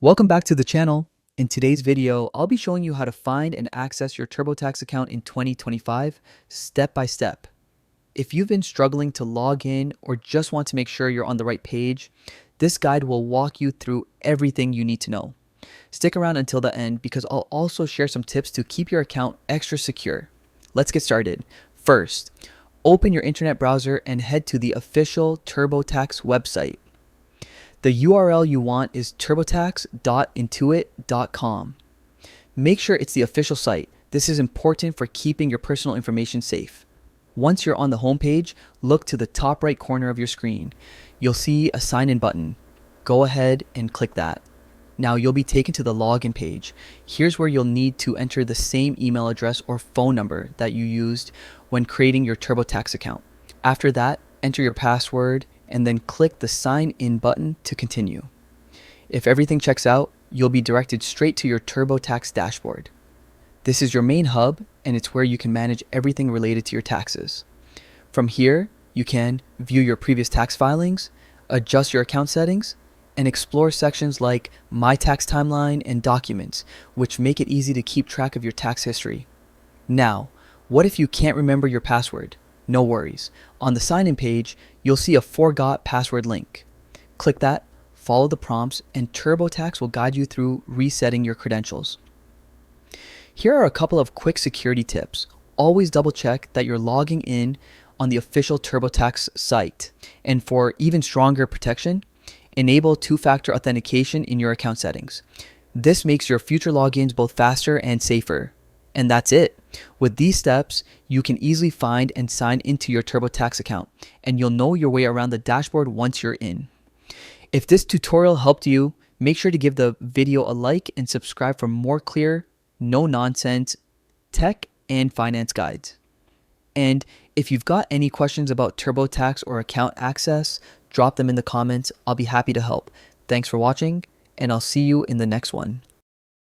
Welcome back to the channel. In today's video, I'll be showing you how to find and access your TurboTax account in 2025, step by step. If you've been struggling to log in or just want to make sure you're on the right page, this guide will walk you through everything you need to know. Stick around until the end because I'll also share some tips to keep your account extra secure. Let's get started. First, open your internet browser and head to the official TurboTax website. The URL you want is turbotax.intuit.com. Make sure it's the official site. This is important for keeping your personal information safe. Once you're on the home page, look to the top right corner of your screen. You'll see a sign in button. Go ahead and click that. Now you'll be taken to the login page. Here's where you'll need to enter the same email address or phone number that you used when creating your TurboTax account. After that, enter your password and then click the sign in button to continue. If everything checks out, you'll be directed straight to your TurboTax dashboard. This is your main hub and it's where you can manage everything related to your taxes. From here, you can view your previous tax filings, adjust your account settings, and explore sections like My Tax Timeline and Documents, which make it easy to keep track of your tax history. Now, what if you can't remember your password? No worries. On the sign-in page, you'll see a forgot password link. Click that, follow the prompts, and TurboTax will guide you through resetting your credentials. Here are a couple of quick security tips. Always double check that you're logging in on the official TurboTax site. And for even stronger protection, enable two-factor authentication in your account settings. This makes your future logins both faster and safer. And that's it. With these steps, you can easily find and sign into your TurboTax account, and you'll know your way around the dashboard once you're in. If this tutorial helped you, make sure to give the video a like and subscribe for more clear, no-nonsense tech and finance guides. And if you've got any questions about TurboTax or account access, drop them in the comments. I'll be happy to help. Thanks for watching, and I'll see you in the next one.